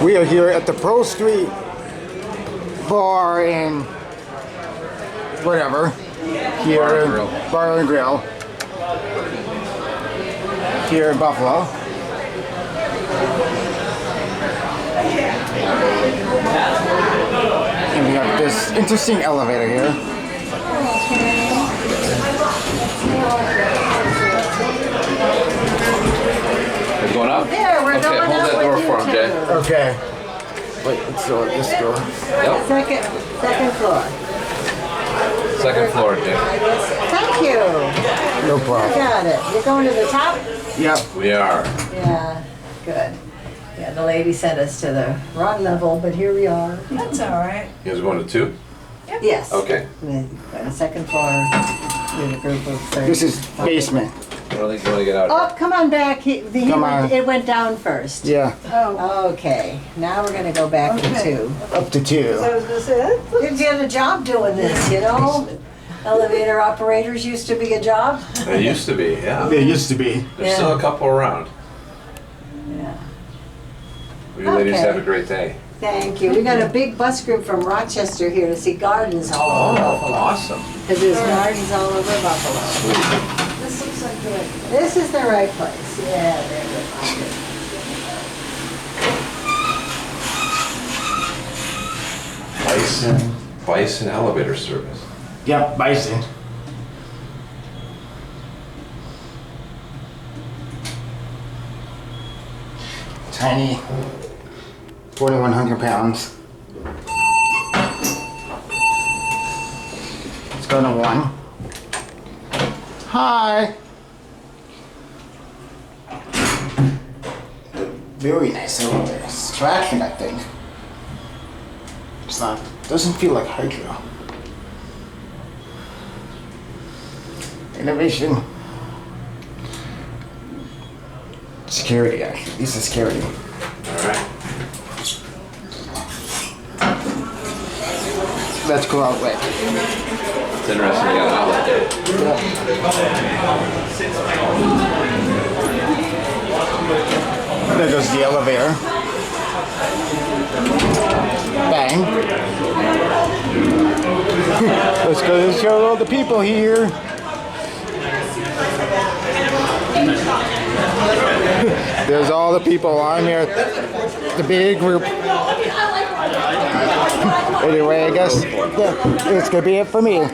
We are here at the Pearl Street Bar and whatever. Here in Bar and Grill. Here in Buffalo. And we have this interesting elevator here. We're going up? There, we're okay, going hold up that door with for you him, Jay. too. Okay. Wait, let's go at this door. Yep. Second floor. Second floor, Jay. Thank you. No I problem. got it. You're going to the top? Yep. We are. Yeah, good. Yeah, the lady sent us to the wrong level, but here we are. That's all right. You guys going to 2? Yes. Okay. The second floor with a group of 30. This is basement. I don't think you want to get out. Oh, come on back. Come on. It went down first. Yeah. Oh, Okay, now we're gonna go back to Okay. 2. Up to 2. so is this it? You did a job doing this, you know? Elevator operators used to be a job. It used to be, yeah. There used to be. There's still a couple around. Yeah. You ladies Okay. have a great day. Thank you. We got a big bus group from Rochester here to see gardens all over Buffalo. Awesome. Because there's gardens all over Buffalo. Sweet. This looks like good. This is the right place. Yeah, very good. Bison elevator service. Yep, Bison. Tiny, 4,100 pounds. Let's go to 1. Hi. Very nice elevator. It's traction, I think. It's not. Doesn't feel like hydro. Innovation. Security, actually. This is security. Alright. Let's go out way. It's interesting you got an outlet there. There goes the elevator. Bang. Let's go show all the people here. There's all the people. I'm here. The big group. Anyway, I guess it's gonna be it for me.